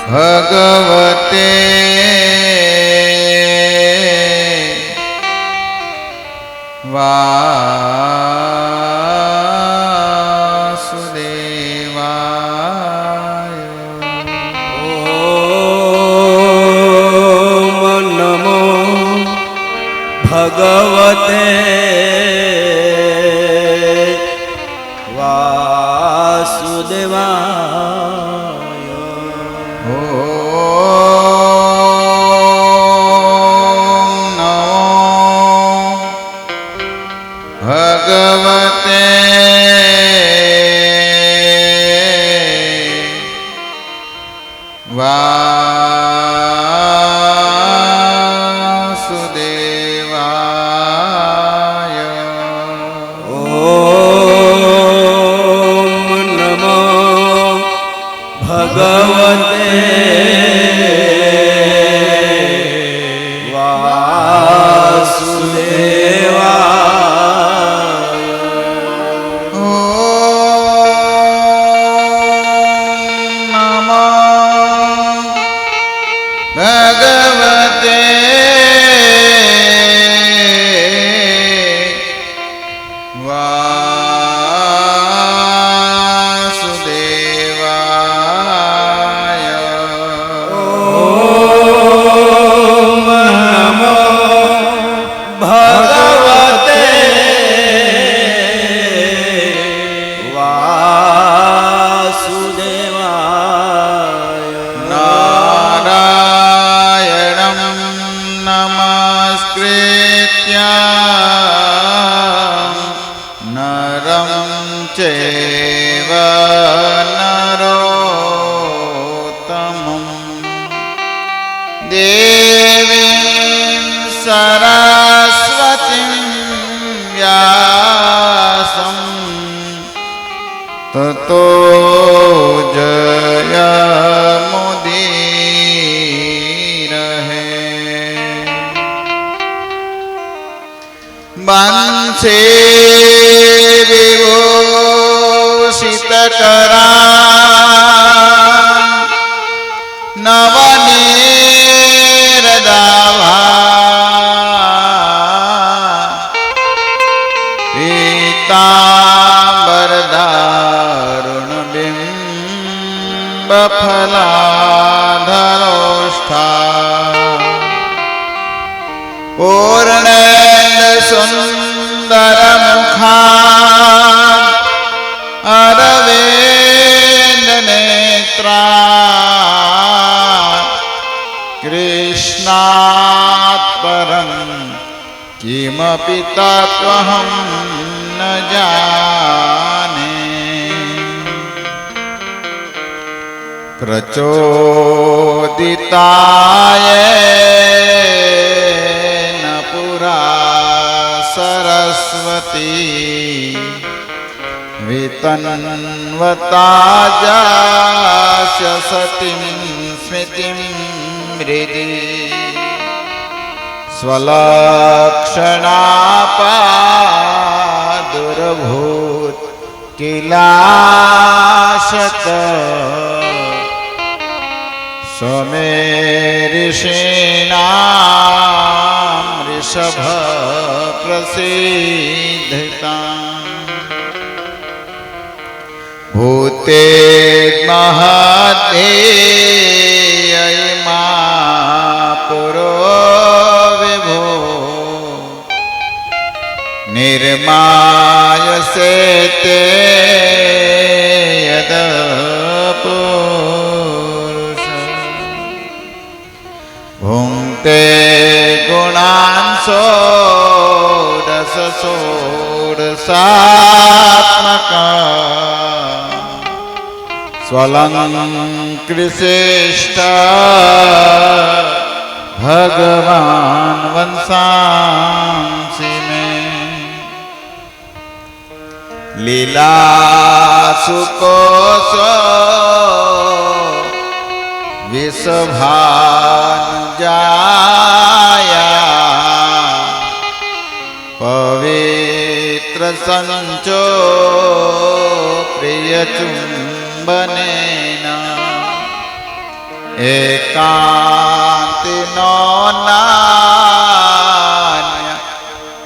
भगवते वासुदेवाय। ओम नमो भगवते वासुदेवाय। ओम नमो भगवते वासुदेवाय। ओम नमो भगवते वासुदेवाय। ओम नमो भगवते वासुदेवाय। ओम नमो भगवते वासुदेवाय। नारायणं नमस्कृत्य नरं चैव नरोत्तमं देवीं सरस्वतीं व्यासं ततो जयमुदीरये। वंशे विभूषितकरा नवनीरदाभा पीताम्बरदारुणबिम्बफलाधरोष्ठा पूर्णेन्दुसुन्दरमुखात् अरविन्दनेत्रात् कृष्णात् परं किमपि तत्त्वहं न जाने। प्रचोदितायेन पुरा सरस्वती वितन्वता जास्य सतीं स्मृतिं हृदि स्वलक्षणापादुरभूत् किलाशत समेऋषीणां ऋषभ प्रसीदताम् भूते महद्धेयमा पुरो विभो निर्मायसे ते यदपुरुष भुङ्क्ते गुणान् षोडश षोडशात्मका स्वलङ्कृशिष्ट भगवान् वंसांसि मे लीलासुकोसो विषभानुजाया पवित्र संचो प्रियचुम्बनेन એકાંતિનો નાન્ય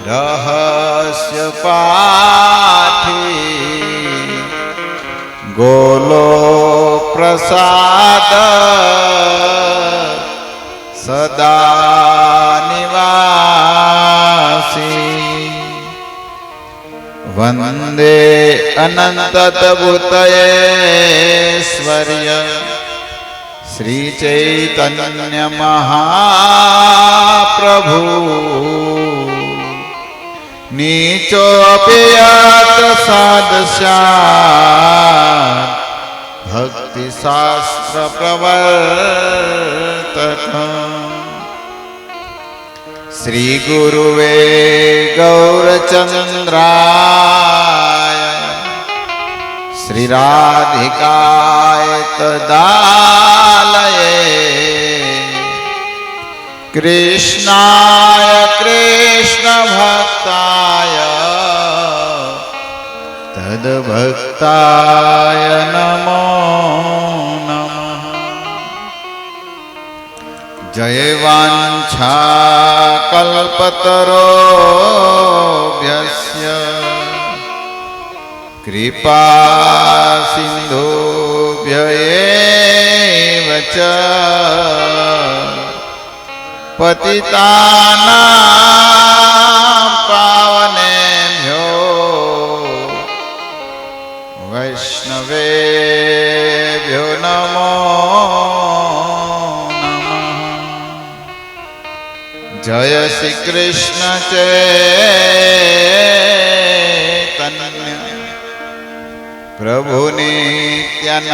રહસ્ય પાઠી ગોલો પ્રસાદ સદા નિવાસી વંદે અનંતતભૂતયેશ્વર્ય શ્રી ચૈતન્ય મહાપ્રભુ નીચોપિયત સાદશાત ભક્તિ શાસ્ત્ર પ્રવર્તક શ્રી ગુરુવે ગૌરચંદ્રાય શ્રી રાધિકાય તદાલયે કૃષ્ણાય કૃષ્ણ ભક્તાય તદભક્તાય નમો નમઃ જય વાંછા કલ્પતરોભ્યસ્ય કૃપા સિંધુભ્ય એવ ચ પતિતાનાં પાવનેભ્યો વૈષ્ણવેભ્યો નમો જય શ્રી કૃષ્ણ ચૈતન્ય પ્રભુ નિત્યાનંદ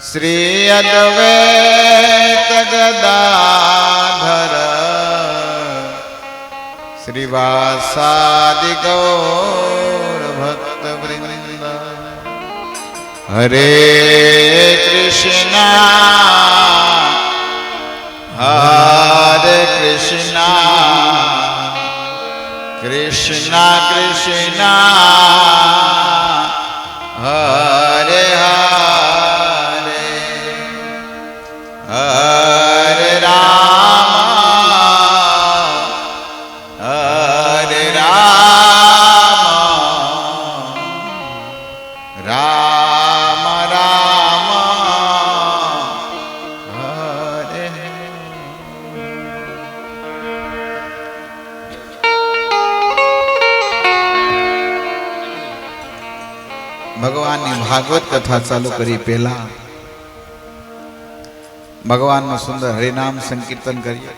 શ્રી અદ્વૈત ગદાધર શ્રીવાસાદિ ગૌર ભક્ત વૃંદ હરે કૃષ્ણા હરે કૃષ્ણા કૃષ્ણા કૃષ્ણા હરે હરે હરે રામ હરે રામ રામ રામ હરે ભગવાનની ભાગવત કથા ચાલુ કરી પહેલા ભગવાનનું સુંદર હરિનામ સંકીર્તન કરીએ.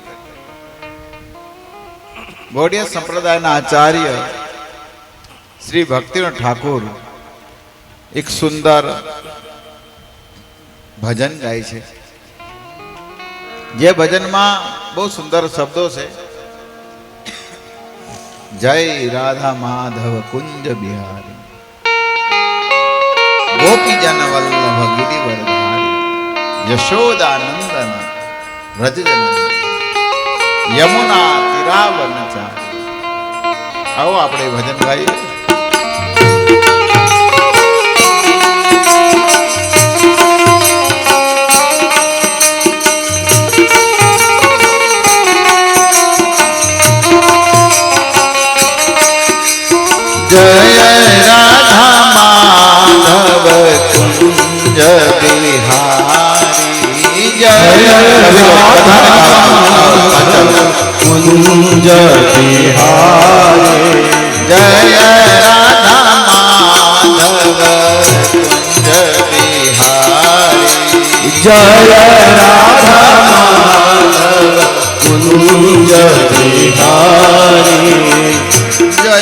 ગૌડિયા સંપ્રદાયના આચાર્ય શ્રી ભક્તિનાથ ઠાકોર એક સુંદર ભજન ગાય છે. જે ભજનમાં બહુ સુંદર શબ્દો છે. જય રાધા માધવ કુંજ બિહારી ગોપીજન વલ્લભ ગિરિવરધારી યશોદાનંદન વ્રજજન યમુના તિરાવનચારી. આવો આપણે ભજન ગાઈએ. જય રાધા માધવ કુંજ બિહારી જય રાધા કુંજ બિહારી જય રાધા માધવ કુંજ બિહારી જય રાધા માધવ કુંજ બિહારી જય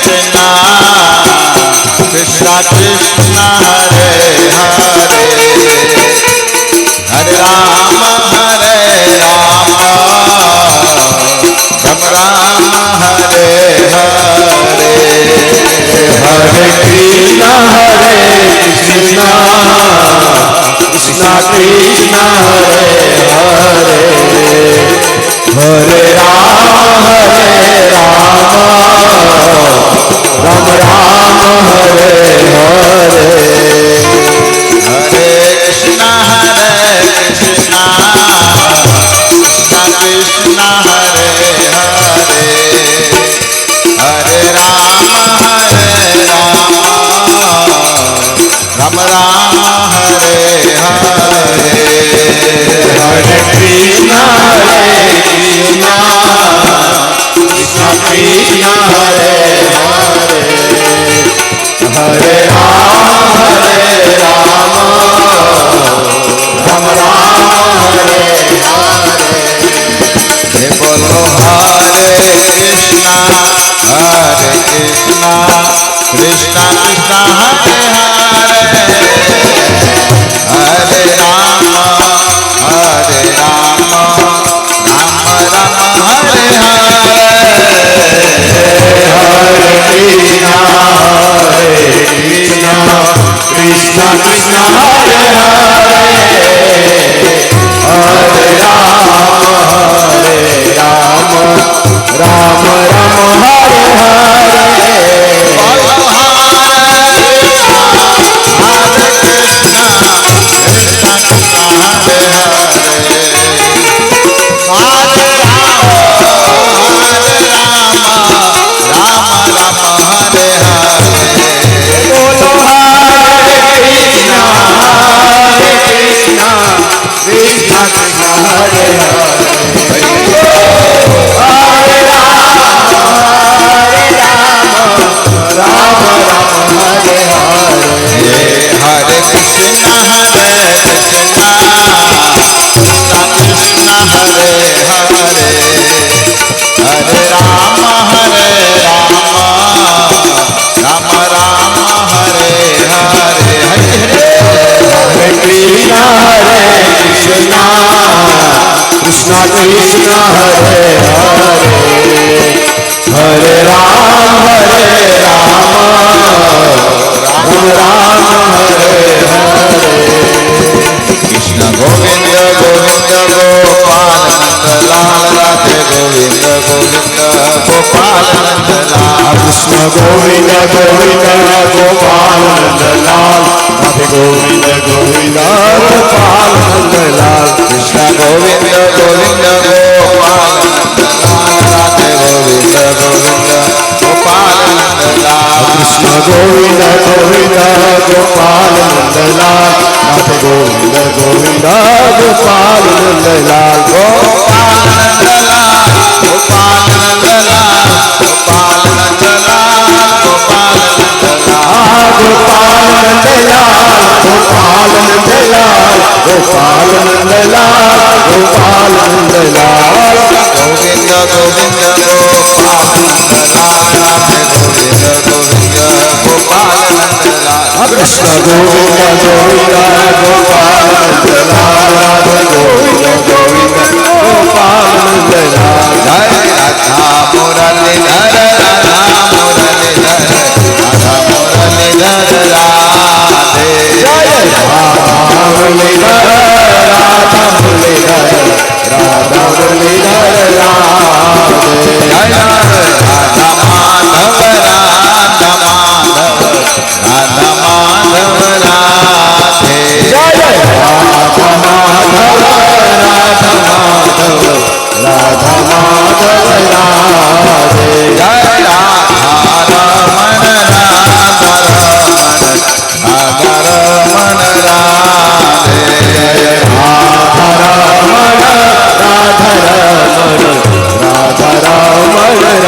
Krishna Hare Krishna Krishna Krishna Hare Hare Hare Rama Rama Rama Hare हे बोलो हरे Krishna Krishna Krishna Hare Hare Hare Ram Ram Ram Hare Hare Hare Krishna Krishna Krishna Hare Hare Hare Rama Rama Rama Hare Hare बोलो हरे कृष्णा कृष्णा कृष्णा हरे हरे हरे राम राम राम हरे हरे बोलो Hare Krishna Krishna Krishna Hare Hare Hare Rama Hare Hare हरे Krishna Krishna Krishna Hare Hare Hare Ram Ram Ram Hare Hare Hare Krishna Krishna Krishna Hare Hare Hare Rama Ram Hare Hare Krishna Govind Govind Gopal Nandlal Radhe Govind Govind Gopal Nandlal Krishna Govinda Govinda Gopal Nandalal Radhe Govinda Govinda Gopal Nandalal Krishna Govind Govind Gopal Nandlal Radhe Govind Govind Gopal Nandlal Krishna Govinda Govinda Gopal Nandalal Radhe Govinda Govinda Gopal Nandalal Gopal Nandlal Gopal Nandlal Gopal Nandlal Gopal Nandlal Gopal Nandalal Gopal Nandalal Gopal Nandalal Gopal Nandalal Govind Govind Gopal Nandlal Radhe Govind Govind Gopal Nandlal Krishna Govinda Govinda Gopal Nandalal Radhe Govinda Govinda Gopal Nandalal जय Radha Muralidhar Radha Muralidhar Radha Muralidhar Radhe Jai Radha Muradhar Radha Muradhar Radha Muradhar Radhe जय Radha Madhav Radha Madhav Radha Madhav Radhe Jai Radha Madhav Radha Madhav Radha Madhav Radhe जय Radha Raman Radha Raman Radha Raman Radhe Radha Raman Radha Raman Radha Raman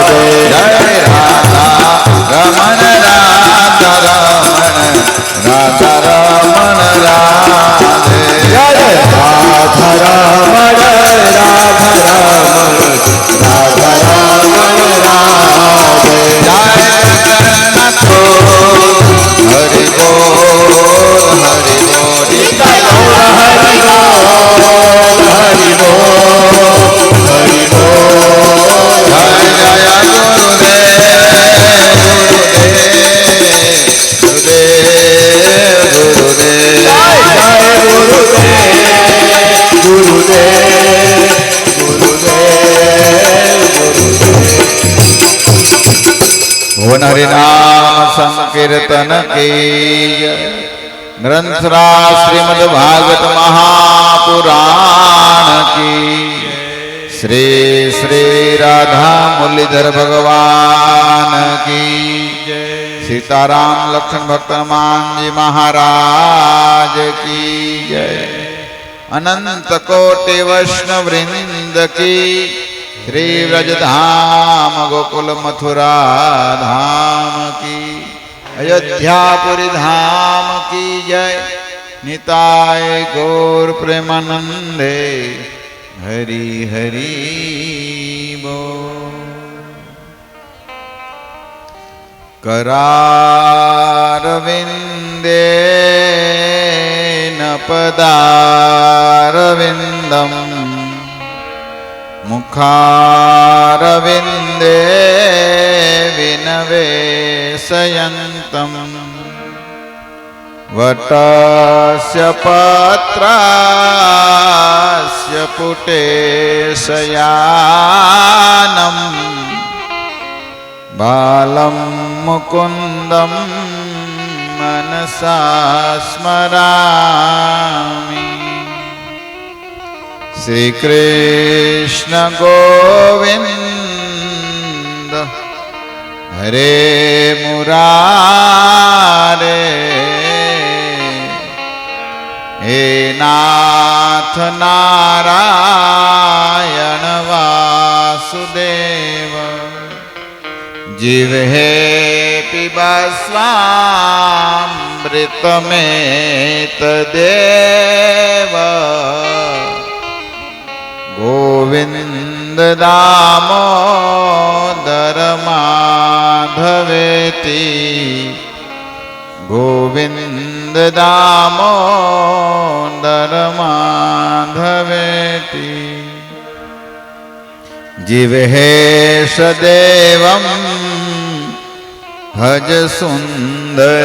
Radhe जय Radha Raman Radha Raman Radha Raman Radhe Jai Radha Raman Radha Raman Radha Raman Radhe जय जगन्नाथ हरि बोल हरि बोल Hari Bol Hari Bol Hari Bol जय जय गुरुदेव गुरुदेव गुरुदेव गुरुदेव Gurudev भुवन हरिनाम संकीर्तन की ग्रंथराज श्रीमद् भागवत महापुराण की श्री श्री राधा मुरलीधर भगवान की सीताराम लक्ष्मण भक्त हनुमान जी महाराज की जय। अनंत कोटि वैष्णव वृंद की, श्री व्रजधाम गोकुल मथुरा धाम की, अयोध्यापुरी धाम की जय। निताय गौर प्रेमानंदे हरि हरि बोल। करारविन्देन पदारविन्दम्, मुखारविन्दे विनवेशयन्तम्, वटस्य पत्रास्य पुटेशयानम्, बालं मुकुन्दं मनसा स्मरामि। श्रीकृष्ण गोविन्द हरे मुरारे, हे नाथ नारायण वासुदेव। जिह्वे पिबस्वामृतमेतदेव, गोविन्द दामोदर माधवेति, गोविन्द दामोदर माधवेति। जिह्वे सदेवं भज सुन्दराणि,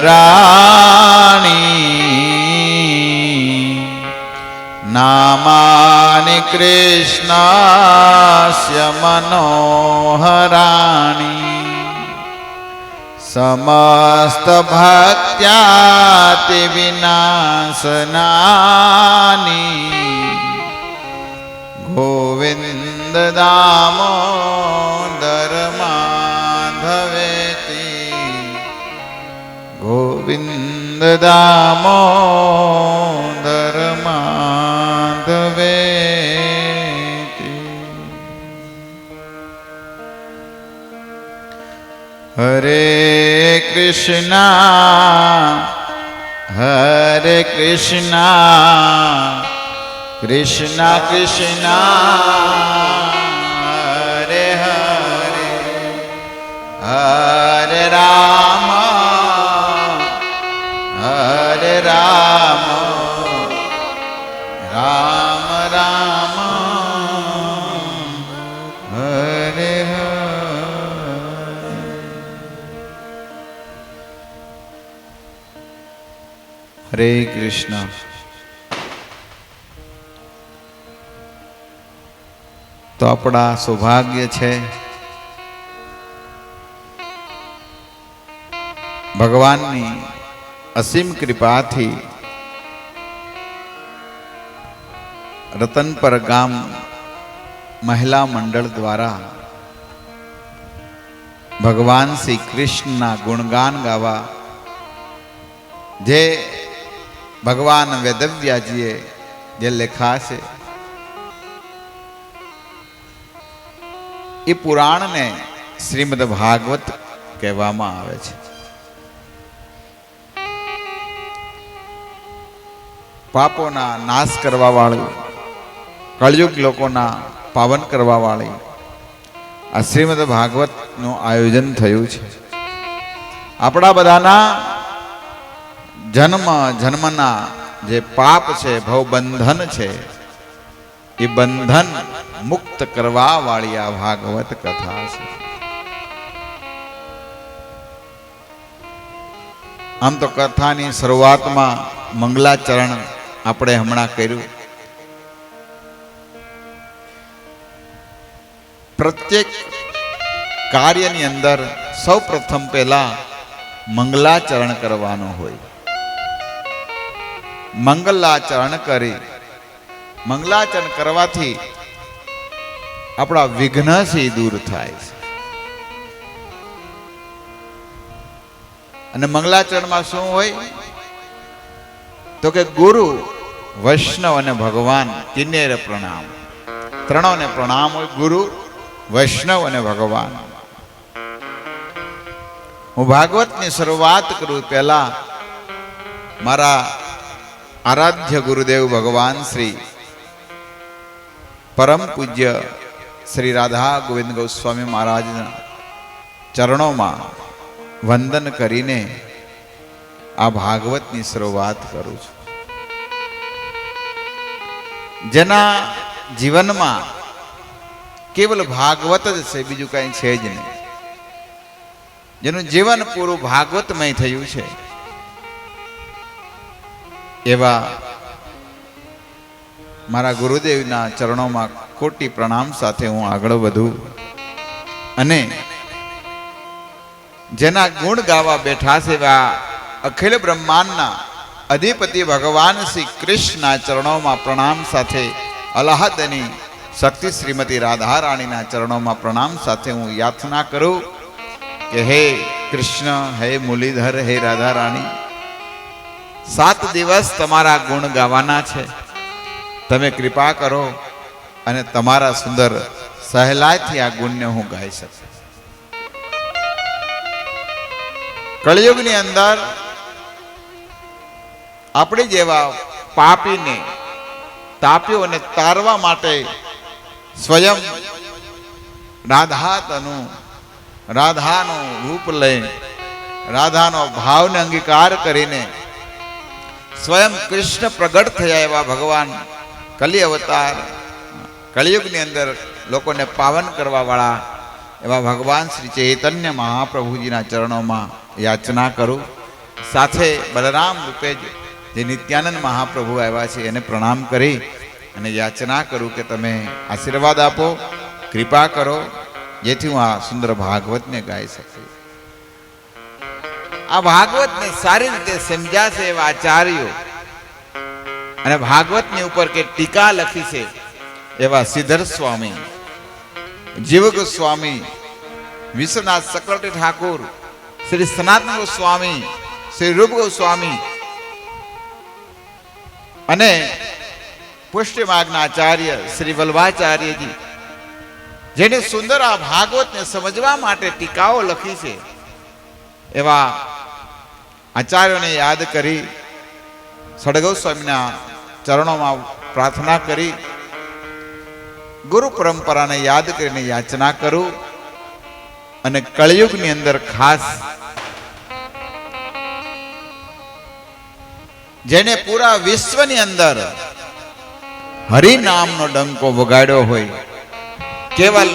नामानि कृष्णस्य मनोहराणि। समस्तभक्त्यातिविनाशनानि, गोविन्द दामोदर माधवेति, गोविन्द दामोदर माधवेति। हरे कृष्णा हरे कृष्णा, कृष्णा कृष्णा हरे हरे, हरे राम हरे राम, राम राम हरे हरे। हरे कृष्ण। तो अपना सौभाग्य है भगवान असीम कृपा थी रतनपर गाम महिला मंडल द्वारा भगवान श्री कृष्ण गुणगान गावा जे भगवान वेदव्याजीए जे लेखा से ये पुराण ने श्रीमद भागवत कहेवामां आवे छे। पापोना नाश करवा वाली, कलयुग लोकोना पावन करवा वाली आ श्रीमद भागवत नु आयोजन थयुं छे। आपड़ा बधाना जन्म जन्मना जे पाप छे, भव बंधन छे, ये बंधन मुक्त करवा वाली आ भागवत कथा छे। आम तो कथानी शुरुआत में मंगलाचरण આપણે હમણાં કર્યું। પ્રત્યેક કાર્યની અંદર સૌ પ્રથમ પહેલા મંગલાચરણ કરવાનો હોય। મંગલાચરણ કરી મંગલાચરણ કરવાથી આપણા વિઘ્ન છે દૂર થાય છે। અને મંગલાચરણમાં શું હોય? તો કે ગુરુ, વૈષ્ણવ અને ભગવાન તિનેર પ્રણામ. ત્રણોને પ્રણામ હોય, ગુરુ, વૈષ્ણવ અને ભગવાન. હું ભાગવતની શરૂઆત કરું પહેલા મારા આરાધ્ય ગુરુદેવ ભગવાન શ્રી પરમ પૂજ્ય શ્રી રાધા ગોવિંદ ગોસ્વામી મહારાજના ચરણોમાં વંદન કરીને આ ભાગવતની શરૂઆત કરું છું. જેના જીવનમાં કેવલ ભાગવત જ છે, બીજું કઈ છે જ નહીં. જેનું જીવન પૂરું ભાગવતમય થયું છે એવા મારા ગુરુદેવના ચરણોમાં કોટી પ્રણામ સાથે હું આગળ વધું અને જેના ગુણ ગાવા બેઠા છે એવા અખિલ બ્રહ્માંડના અધિપતિ ભગવાન શ્રી કૃષ્ણના ચરણોમાં પ્રણામ સાથે અલાહદની શક્તિ શ્રીમતી રાધા રાણીના ચરણોમાં પ્રણામ સાથે હું યાચના કરું કે હે કૃષ્ણ, હે મુરલીધર, હે રાધા રાણી, 7 દિવસ તમારા ગુણ ગાવાના છે. તમે કૃપા કરો અને તમારા સુંદર સહેલાઈથી આ ગુણને હું ગાઈ શકું. કળિયુગની અંદર આપણે જેવા પાપીને, તાપીઓને તારવા માટે સ્વયં રાધાનું રૂપ લઈ, રાધાનો ભાવને અંગીકાર કરીને સ્વયં કૃષ્ણ પ્રગટ થયા એવા ભગવાન કલી અવતાર, કળિયુગની અંદર લોકોને પાવન કરવા વાળા એવા ભગવાન શ્રી ચૈતન્ય મહાપ્રભુજીના ચરણોમાં યાચના કરું. સાથે બલરામ રૂપે જે નિત્યાનંદ મહાપ્રભુ આવ્યા છે એને પ્રણામ કરી અને યાચના કરું કે તમે આશીર્વાદ આપો, કૃપા કરો, જેથી હું આ સુંદર ભાગવતને ગાઈ શકું. આ ભાગવતને સારી રીતે સમજ્યા છે એવા આચાર્યો અને ભાગવતની ઉપર કે ટીકા લખી છે એવા શ્રીધર સ્વામી, જીવ ગોસ્વામી, વિશ્વનાથ ચક્રવર્તી ઠાકુર, શ્રી સનાતન ગોસ્વામી, શ્રી રૂપ ગોસ્વામી અને પુષ્ટિ માર્ગના આચાર્ય શ્રી વલ્લભાચાર્યજી, જેને સુંદર આ ભાગવતને સમજવા માટે ટીકાઓ લખી છે એવા આચાર્યોને યાદ કરી સડગૌ સ્વામીના ચરણોમાં પ્રાર્થના કરી ગુરુ પરંપરાને યાદ કરીને યાચના કરું અને કળિયુગની અંદર ખાસ જેને પૂરા વિશ્વની અંદર હરિનામનો ડંકો વગાડ્યો હોય, કેવલ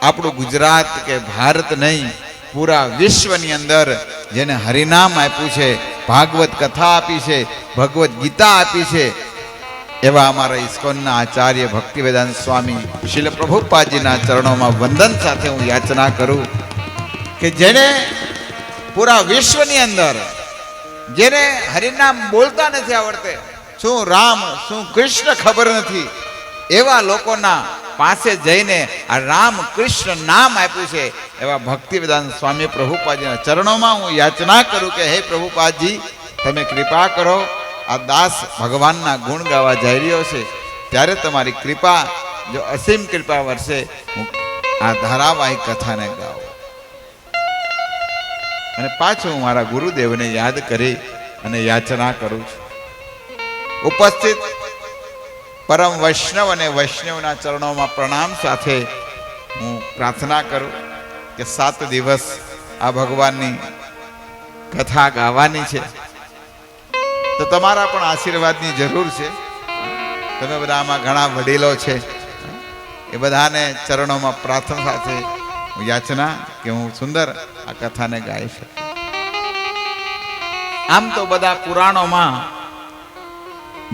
આપણું ગુજરાત કે ભારત નહીં, પૂરા વિશ્વની અંદર જેને હરિનામ આપ્યું છે, ભાગવત કથા આપી છે, ભગવદ્ ગીતા આપી છે એવા અમારા ઇસ્કોનના આચાર્ય ભક્તિવેદાંત સ્વામી શીલ પ્રભુપાદજીના ચરણોમાં વંદન સાથે હું યાચના કરું કે જેને પૂરા વિશ્વની અંદર જેને હરિનામ બોલતા નથી આવડતે, શું રામ શું કૃષ્ણ ખબર નથી, એવા લોકોના પાસે જઈને આ રામ કૃષ્ણ નામ આપ્યું છે એવા ભક્તિવેદાંત સ્વામી પ્રભુપાદજીના ચરણોમાં હું યાચના કરું કે હે પ્રભુપાદજી, તમે કૃપા કરો. આ દાસ ભગવાનના ગુણ ગાવા જઈ રહ્યો છે ત્યારે તમારી કૃપા, જો અસીમ કૃપા વરસે, હું આ ધારાવાહિક કથાને ગાઉં. અને પાછું હું મારા ગુરુદેવને યાદ કરી અને યાચના કરું છું. ઉપસ્થિત પરમ વૈષ્ણવ અને વૈષ્ણવના ચરણોમાં પ્રણામ સાથે હું પ્રાર્થના કરું કે 7 દિવસ આ ભગવાનની કથા ગાવાની છે, તો તમારા પણ આશીર્વાદની જરૂર છે. તમે બધા આમાં ઘણા વડીલો છે, એ બધાને ચરણોમાં પ્રાર્થના સાથે હું યાચના કે હું સુંદર આ કથાને ગાઈ શકું. આમ તો બધા પુરાણોમાં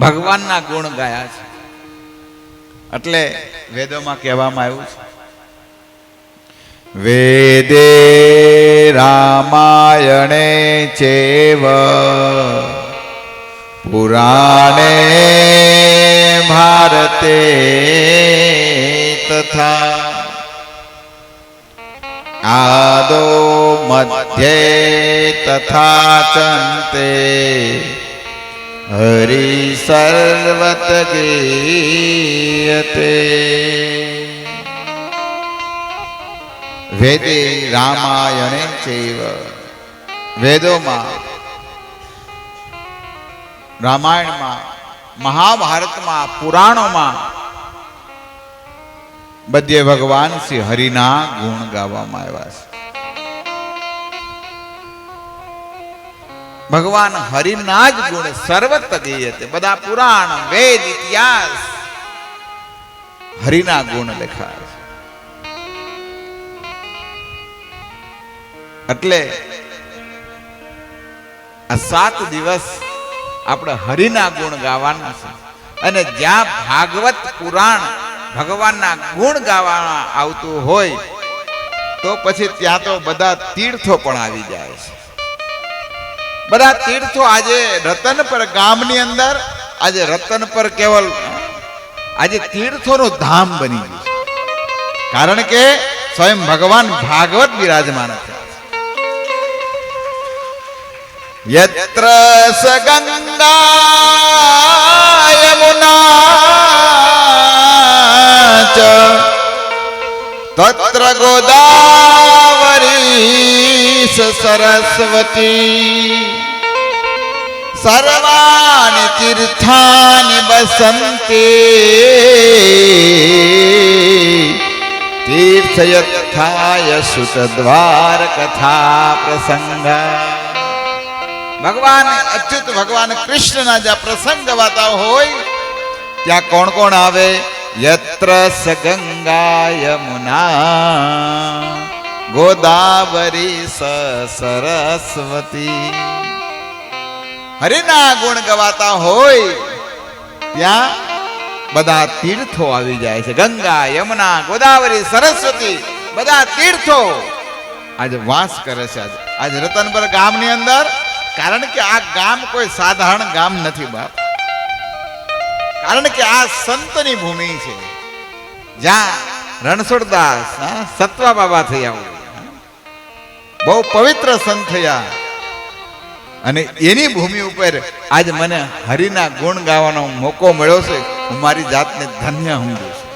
ભગવાનના ગુણ ગાયા છે, એટલે વેદોમાં કહેવામાં આવ્યું છે વેદે રામાયણે ચેવ પુરાણે ભારતે તથા આદો મધ્યે તથા ચંતે હરિ સર્વત ગીયતે. વેદે રામાયણે ચૈવ, વેદોમાં, રામાયણમાં, મહાભારતમાં, પુરાણોમાં બધે ભગવાન શ્રી હરિના ગુણ ગાવામાં આવ્યા છે. ભગવાન હરિના જ ગુણ સર્વત્ર ગીયતે. બધા પુરાણ, વેદ, ઇતિહાસ હરિના ગુણ લખાય છે. એટલે આ 7 દિવસ આપણે હરિના ગુણ ગાવાના છે. અને જ્યાં ભાગવત પુરાણ ભગવાનના ગુણ ગાવામાં આવતું હોય તો પછી ત્યાં તો બધા તીર્થો પણ આવી જાય છે. બધા તીર્થો આજે રતનપર ગામની અંદર, આજે રતનપર કેવલ આજે તીર્થોનું ધામ બની ગયું છે. કારણ કે સ્વયં ભગવાન ભાગવત બિરાજમાન છે. યત્ર સ ગંગા યમુના ચ તત્ર ગોદાવરી સરસ્વતી સર્વાણિ તીર્થાનિ વસન્તિ તીર્થયથાય સુત દ્વાર કથા પ્રસંગ. ભગવાન અચ્યુત ભગવાન કૃષ્ણના જ્યાં પ્રસંગ ગાતા હોય ત્યાં કોણ કોણ આવે? યત્ર સ ગંગા યમુના ગોદાવરી સરસ્વતી. હરિના ગુણ ગવાતા હોય ત્યાં બધા તીર્થો આવી જાય છે. ગંગા, યમુના, ગોદાવરી, સરસ્વતી બધા તીર્થો આજે વાસ કરે છે. આજે રતનપર ગામની અંદર, કારણ કે આ ગામ કોઈ સાધારણ ગામ નથી બાપ. કારણ કે આ સંતની ભૂમિ છે. જ્યાં રણછોડદાસ સત્વા બાબા થયા, બહુ પવિત્ર સંત થયા, અને એની ભૂમિ ઉપર આજ મને હરિના ગુણ ગાવાનો મોકો મળ્યો છે. હું મારી જાતને ધન્ય સમજું છું.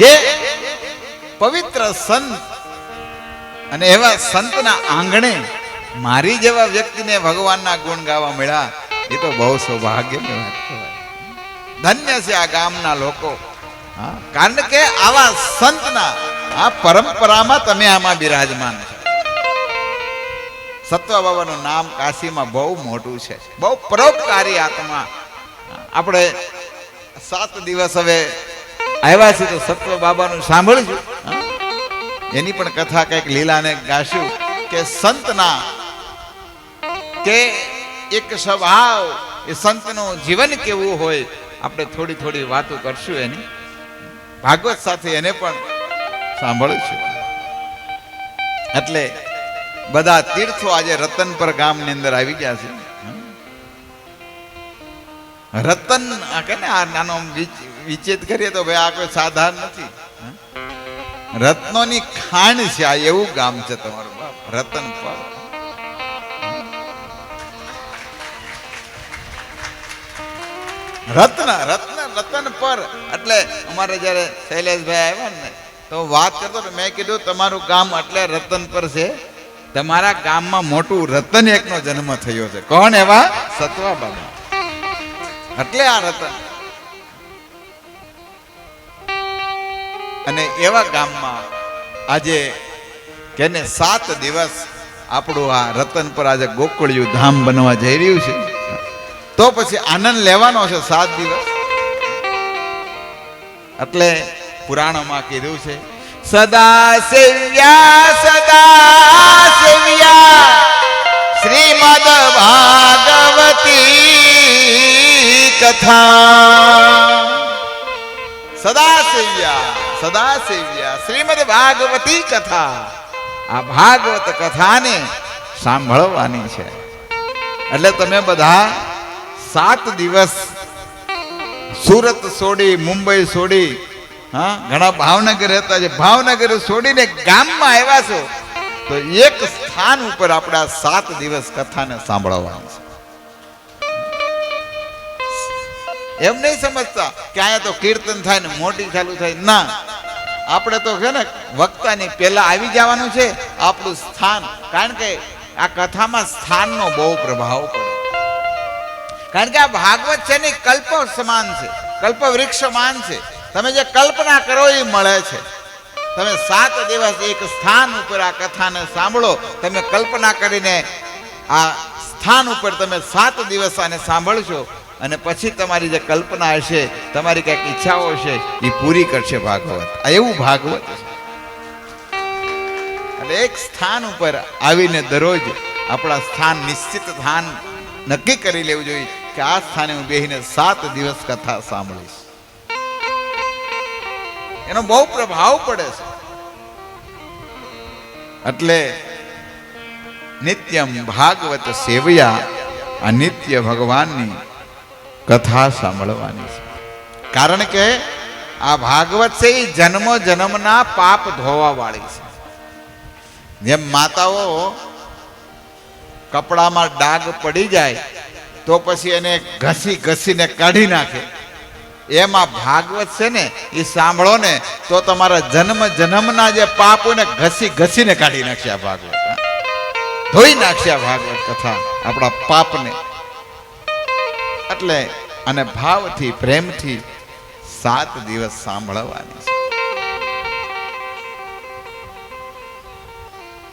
જે પવિત્ર સંત અને એવા સંતના આંગણે મારી જેવા વ્યક્તિને ભગવાનના ગુણ ગાવા મળ્યા, એ તો બહુ સૌભાગ્યની વાત કહેવાય. ધન્ય છે આ ગામના લોકો. કારણ કે આવા સંતના આ પરંપરામાં તમે આમાં બિરાજમાન છો. સત્વા બાબાનું નામ કાશીમાં બહુ મોટું છે, બહુ પરોપકારી આત્મા. આપણે 7 દિવસ હવે આવ્યા છીએ તો સત્વા બાબાનું સાંભળશું. એની પણ કથા કંઈક લીલાને ગાશું કે સંતના કે એક સ્વભાવ, એ સંતનું જીવન કેવું હોય, આપણે થોડી થોડી વાતો કરશું એની. ભાગવત સાથે એને પણ સાંભળશું. એટલે બધા તીર્થો આજે રતનપર ગામની અંદર આવી ગયા છે. રતન કે ને આ નાનો વિચેત કરીએ તો ભાઈ આ કોઈ સાધારણ નથી. રત્નોની ખાણ છે આ, એવું ગામ છે તમારું બાપ રતનપર. રતનપર એટલે અમારે જયારે શૈલેષભાઈ આવ્યા ને તો વાત કરતો મેં કીધું તમારું ગામ એટલે રતનપર છે. તમારા ગામમાં મોટું રતન એકનો જન્મ થયો છે. કોણ એવા? સત્વા બાબા. એટલે આ રતન. અને એવા ગામમાં આજે કેને 7 દિવસ આપણું આ રતનપર આજે ગોકુળિયું ધામ બનવા જઈ રહ્યું છે. તો પછી આનંદ લેવાનો છે 7 દિવસ. એટલે પુરાણોમાં કીધું છે સદા સેવ્યા શ્રીમદ ભાગવતી કથા. સદા સેવ્યા શ્રીમદ ભાગવતી કથા. આ ભાગવત કથાને સાંભળવાની છે. એટલે તમે બધા 7 દિવસ સુરત છોડી, મુંબઈ છોડી હા, ઘણા ભાવનગર હતા, જે ભાવનગર છોડીને ગામમાં આવ્યા છો તો એક સ્થાન ઉપર આપણે આ 7 દિવસ કથાને સાંભળવાની છે. એમ નહીં સમજતા કે અહીંયા તો કીર્તન થાય ને મોટી ચાલુ થાય, ના, આપણે તો છે ને વક્તાની પહેલા આવી જવાનું છે આપણું સ્થાન. કારણ કે આ કથામાં સ્થાનનો બહુ પ્રભાવ પડે. કારણ કે આ ભાગવત છે ને કલ્પ સમાન છે, કલ્પ વૃક્ષ સમાન છે. તમે જે કલ્પના કરો એ મળે છે. તમે 7 દિવસ એક સ્થાન ઉપર આ કથાને સાંભળો, તમે કલ્પના કરીને આ સ્થાન ઉપર તમે 7 દિવસ આને સાંભળશો અને પછી તમારી જે કલ્પના હશે, તમારી કંઈક ઈચ્છાઓ હશે એ પૂરી કરશે ભાગવત. આ એવું ભાગવત છે. એટલે એક સ્થાન ઉપર આવીને દરરોજ આપણા સ્થાન, નિશ્ચિત સ્થાન નક્કી કરી લેવું જોઈએ કે આ સ્થાને હું બેસીને 7 દિવસ કથા સાંભળીશ. એનો બહુ પ્રભાવ પડે છે. એટલે નિત્યમ ભાગવત સેવયા, આ નિત્ય ભગવાનની કથા સાંભળવાની છે. કારણ કે આ ભાગવત છે એ જન્મ જન્મના પાપ ધોવા વાળી છે. જેમ માતાઓ કપડામાં ડાઘ પડી જાય તો પછી એને ઘસી ઘસીને કાઢી નાખે, એમાં ભાગવત છે ને એ સાંભળો ને તો તમારા જન્મ જન્મના જે પાપ હોય ને ઘસી ઘસીને કાઢી નાખશે. આ ભાગવત ધોઈ નાખશે. આ ભાગવત કથા આપણા પાપને. એટલે અને ભાવથી, પ્રેમથી 7 દિવસ સાંભળવાની છે.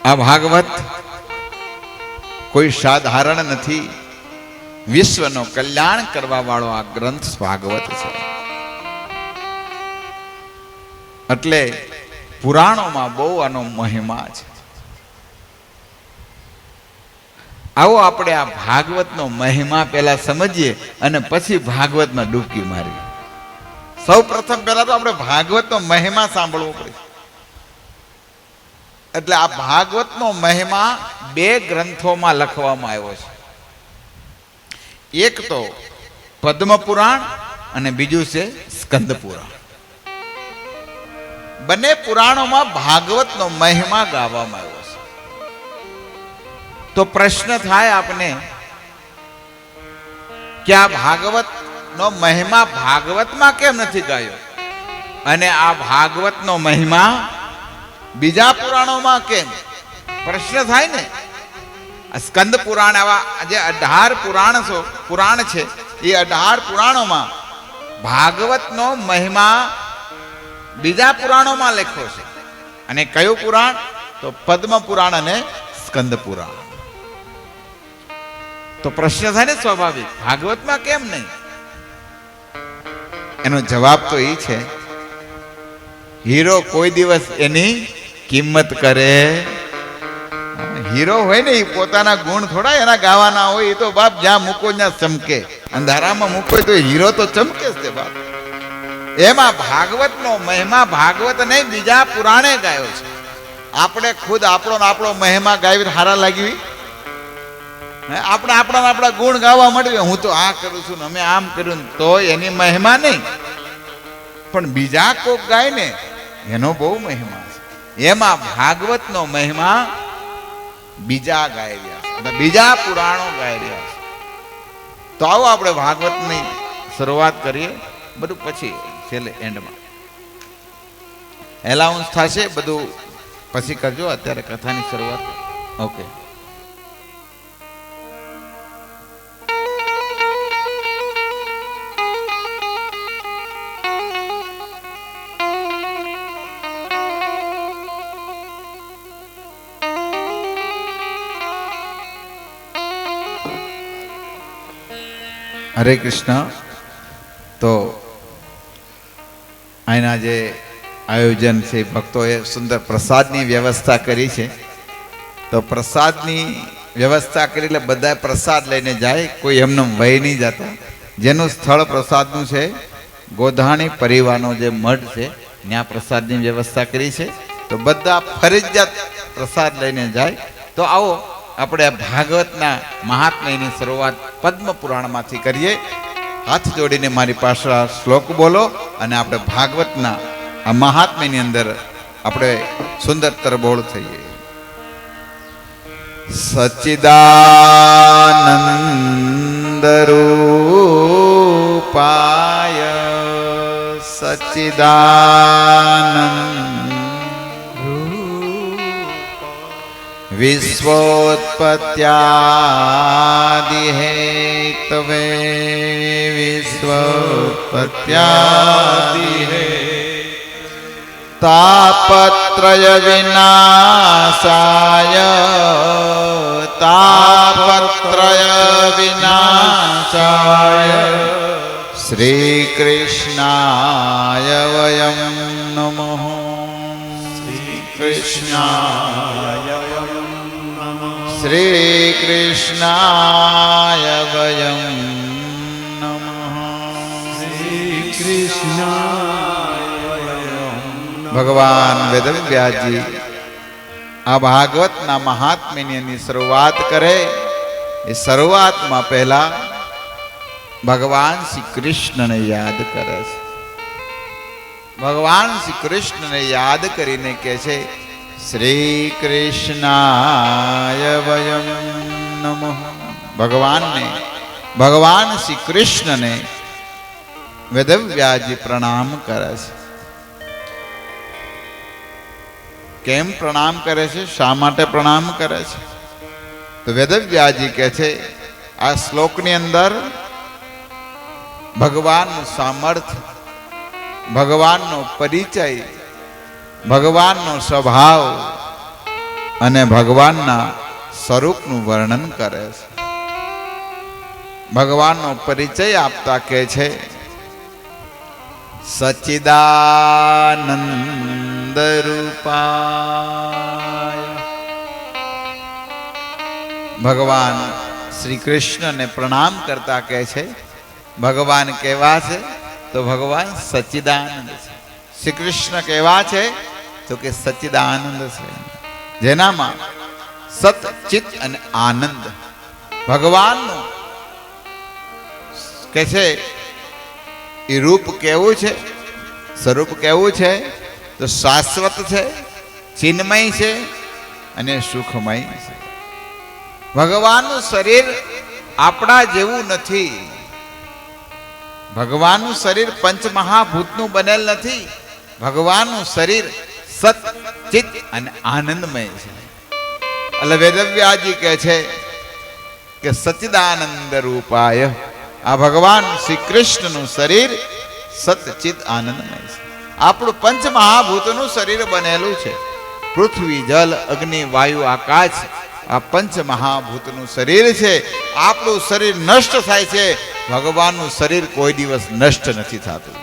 આ ભાગવત કોઈ સાધારણ નથી. વિશ્વનો કલ્યાણ કરવા વાળો આ ગ્રંથ ભાગવત છે. એટલે પુરાણોમાં બહુ આનો મહિમા છે. આવો આપણે આ ભાગવતનો મહિમા પહેલા સમજીએ અને પછી ભાગવતમાં ડૂબકી મારીએ. સૌ પ્રથમ પહેલા તો આપણે ભાગવતનો મહિમા સાંભળવો પડે. એટલે આ ભાગવતનો મહિમા 2 ગ્રંથોમાં લખવામાં આવ્યો છે. એક તો પદ્મ પુરાણ અને બીજું છે સ્કંદ પુરાણ. બંને પુરાણોમાં ભાગવતનો મહિમા ગાવામાં આવ્યો છે. તો પ્રશ્ન થાય આપને કે આ ભાગવતનો મહિમા ભાગવતમાં કેમ નથી ગાયો અને આ ભાગવતનો મહિમા બીજા પુરાણોમાં કેમ? પ્રશ્ન થાય ને. સ્કંદ પુરાણ, આવા જે 18 પુરાણ છે એ 18 પુરાણોમાં ભાગવતનો મહિમા બીજા પુરાણોમાં લખ્યો છે. અને કયું પુરાણ? તો પદ્મ પુરાણ અને સ્કંદ પુરાણ. તો પ્રશ્ન થાય ને સ્વાભાવિક, ભાગવતમાં કેમ નહીં? એનો જવાબ તો એ છે, હીરો કોઈ દિવસ એની કિંમત કરે. હીરો હોય ને એ પોતાના ગુણ થોડા એના ગાવાના હોય. એ તો બાપ જ્યાં મૂકો ત્યાં ચમકે. અંધારામાં મૂકો તો હીરો તો ચમકે જ તે બાપ. એમાં ભાગવતનો મહિમા ભાગવત નહીં બીજા પુરાણે ગાયો છે. આપણે ખુદ આપણો મહિમા ગાવી સારા લાગવી? આપણે આપણા ગુણ ગાવા મળીએ, હું તો આ કરું છું ને અમે આમ કર્યું, તો એની મહિમા નહીં. પણ બીજા કોક ગાય ને એનો બહુ મહિમા છે. એમાં ભાગવતનો મહિમા બીજા ગાઈ રહ્યા છે, બીજા પુરાણો ગાઈ રહ્યા છે. તો આવો આપણે ભાગવતની શરૂઆત કરીએ. બધું પછી છેલ્લે એન્ડમાં એલાઉન્સ થશે, બધું પછી કરજો. અત્યારે કથાની શરૂઆત. ઓકે. હરે કૃષ્ણ. તો અહીંના જે આયોજન છે, ભક્તોએ સુંદર પ્રસાદની વ્યવસ્થા કરી છે. તો પ્રસાદની વ્યવસ્થા કરી એટલે બધા પ્રસાદ લઈને જાય, કોઈ એમને વહી નહીં જતા. જેનું સ્થળ પ્રસાદનું છે ગોધાણી પરિવારનો જે મઠ છે ત્યાં પ્રસાદની વ્યવસ્થા કરી છે. તો બધા ફરજિયાત પ્રસાદ લઈને જાય. તો આવો આપણે આ ભાગવતના મહાત્મ્યની શરૂઆત પદ્મ પુરાણમાંથી કરીએ. હાથ જોડીને મારી પાસે શ્લોક બોલો અને આપણે ભાગવતના આ મહાત્મ્યની અંદર આપણે સુંદર તરબોળ થઈએ. સચ્ચિદાનંદ રૂપાય સચ્ચિદાનંદ વિશ્વોત્પત્યાદિ હેતવે વિશ્વોત્પત્યાદિ તાપત્રય વિનાશાય તાપત્રય વિનાશાય શ્રી કૃષ્ણાય વયમ નમઃ. શ્રી કૃષ્ણાય શ્રી કૃષ્ણાય વયમ નમઃ. શ્રી કૃષ્ણાય. ભગવાન વેદવ્યાસજી આ ભાગવતના મહાત્મ્યની શરૂઆત કરે એ શરૂઆતમાં પહેલા ભગવાન શ્રી કૃષ્ણને યાદ કરે છે. ભગવાન શ્રી કૃષ્ણને યાદ કરીને કહે છે શ્રી કૃષ્ણાય વયમ નમઃ. ભગવાન શ્રી કૃષ્ણને વેદવ્યાસજી પ્રણામ કરે છે. કેમ પ્રણામ કરે છે? શા માટે પ્રણામ કરે છે? તો વેદવ્યાસજી કહે છે આ શ્લોકની અંદર ભગવાનનું સામર્થ્ય, ભગવાનનો પરિચય, ભગવાનનો સ્વભાવ અને ભગવાનના સ્વરૂપનું વર્ણન કરે છે. ભગવાનનો પરિચય આપતા કહે છે સચ્ચિદાનંદ રૂપાય. ભગવાન શ્રી કૃષ્ણને પ્રણામ કરતા કહે છે ભગવાન કેવા છે? તો ભગવાન સચ્ચિદાનંદ છે. શ્રી કૃષ્ણ કેવા છે? તો કે સચ્ચિદાનંદ છે, જેનામાં સત ચિત અને આનંદ. ભગવાનનું કે છે એ રૂપ કેવું છે, સ્વરૂપ કેવું છે? તો શાશ્વત છે, ચિન્મય છે અને સુખમય છે. ભગવાનનું શરીર આપણા જેવું નથી. ભગવાનનું શરીર પંચમહાભૂતનું બનેલ નથી. ભગવાનનું શરીર સત ચિત અને આનંદમય છે. એટલે વેદવ્યાસજી કહે છે કે સચ્ચિદાનંદ રૂપાય. આ ભગવાન શ્રી કૃષ્ણનું શરીર સતચિત આનંદમય છે. આપણું પંચમહાભૂતનું શરીર બનેલું છે. પૃથ્વી, જલ, અગ્નિ, વાયુ, આકાશ આ પંચમહાભૂતનું શરીર છે. આપણું શરીર નષ્ટ થાય છે, ભગવાનનું શરીર કોઈ દિવસ નષ્ટ નથી થતું.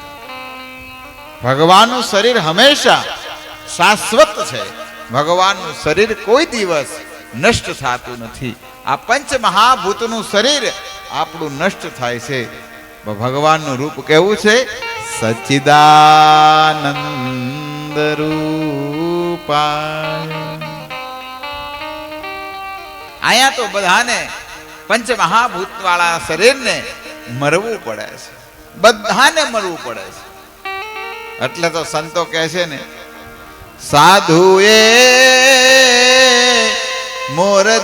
ભગવાનનું શરીર હંમેશા શાશ્વત છે. ભગવાનનું શરીર કોઈ દિવસ નષ્ટ થતું નથી. આ પંચમહાભૂતનું શરીર આપણું નષ્ટ થાય છે. ભગવાનનું રૂપ કેવું છે? સચ્ચિદાનંદ રૂપાય. અહીંયા તો બધાને પંચમહાભૂત વાળા શરીરને મરવું પડે છે. બધાને મરવું પડે છે. એટલે તો સંતો કહે છે ને સાધુએ મોર દેખાગા.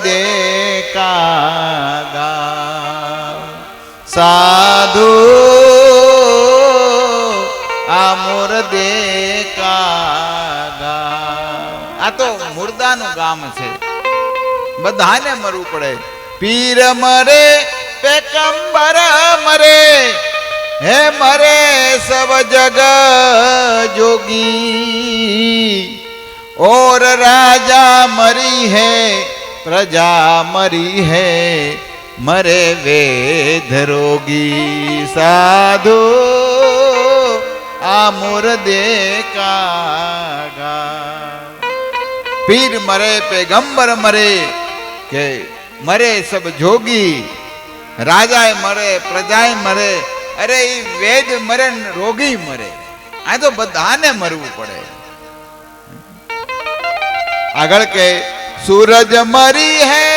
સાધુ આ મોર દેખાગા. આ તો મુર્દાનું ગામ છે. બધાને મરવું પડે. પીર મરે, પેગંબર મરે, હે મરે સબ જગ જોગી. और राजा मरी है, प्रजा मरी है, मरे वेद रोगी. साधु आ मोर देखागा. पीर मरे, पैगंबर मरे, के मरे सब जोगी. राजाए मरे, प्रजाए मरे, अरे वेद मरे, रोगी मरे. आ तो बधाने मरવું પડે. આગળ કે सूरज मरी है,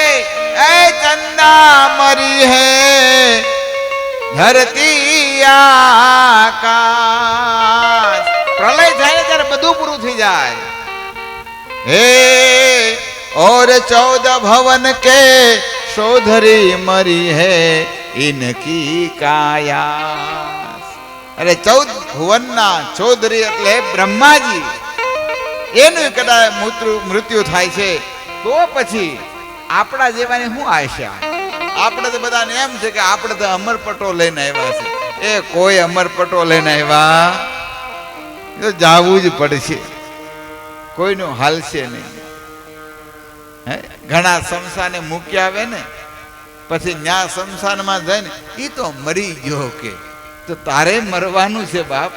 ए चंदा मरी है, धरती आकाश પ્રલય થાય ને ત્યારે બધું પૂરું થઈ જાય. હે और 14 भवन के शोधरी मरी है इनकी काया. अरे 14 ભુવનના ચૌધરી એટલે બ્રહ્માજી, એનું કદાચ મૃત્યુ થાય છે તો પછી આપણા જેવાની શું આશા? આપણે તો બધાને એમ છે કે આપણે તો અમરપટો લઈને આવ્યા છે. એ કોઈ અમરપટો લઈને આવ્યા તો જાવું જ પડશે, કોઈનું હાલશે નહીં. ઘણા શમશાને મૂકી આવે ને પછી ન્યા શમશાનમાં જાય ને એ તો મરી ગયો કે, તો તારે મરવાનું છે બાપ.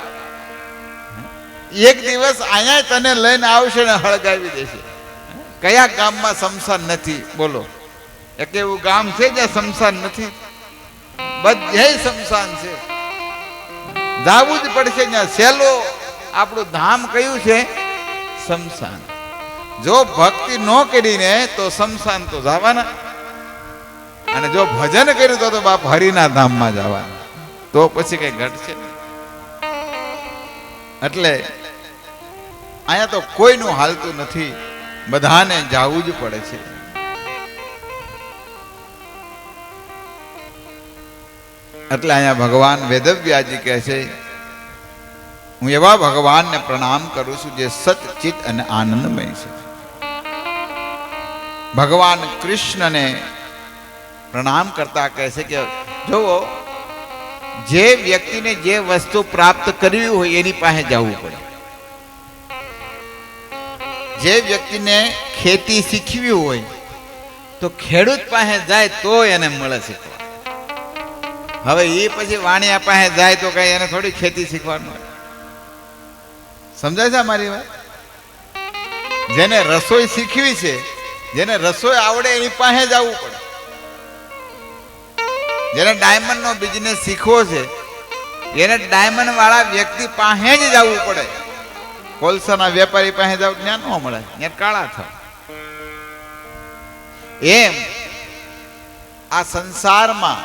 એક દિવસ અહીંયા તને લઈને આવશે ને હળગાવી દેશે. કયા ગામમાં શમશાન નથી બોલો? એક એવું ગામ છે જ્યાં શમશાન નથી? બધે શમશાન છે. જાવું જ પડશે ત્યાં. સેલો આપણું ધામ કયું છે? શમશાન. જો ભક્તિ ન કરીને તો શમશાન તો જવાના, અને જો ભજન કર્યું તો બાપ હરિના ધામમાં જવાના. તો પછી કઈ ઘટશે. એટલે અહીંયા તો કોઈનું હાલતું નથી, બધાને જાવું જ પડે છે. એટલે અહીંયા ભગવાન વેદવ્યાસજી કહે છે, હું એવા ભગવાનને પ્રણામ કરું છું જે સચિત અને આનંદમય છે. ભગવાન કૃષ્ણને પ્રણામ કરતા કહે છે કે જુઓ, જે વ્યક્તિને જે વસ્તુ પ્રાપ્ત કરવી હોય એની પાસે જવું પડે. જે વ્યક્તિને ખેતી શીખવી હોય તો ખેડૂત પાસે જાય તો એને મળે શીખવા. હવે એ પછી વાણિયા પાસે જાય તો કઈ એને થોડી ખેતી શીખવાનું હોય? સમજાય છે મારી વાત? જેને રસોઈ શીખવી છે, જેને રસોઈ આવડે એની પાસે જવું પડે. જેને ડાયમંડ નો બિઝનેસ શીખવો છે એને ડાયમંડ વાળા વ્યક્તિ પાસે જ જવું પડે. કોલસાના વેપારી પાસે જાવ ત્યાં ન મળે, ત્યાં કાળા થાવ. એમ આ સંસારમાં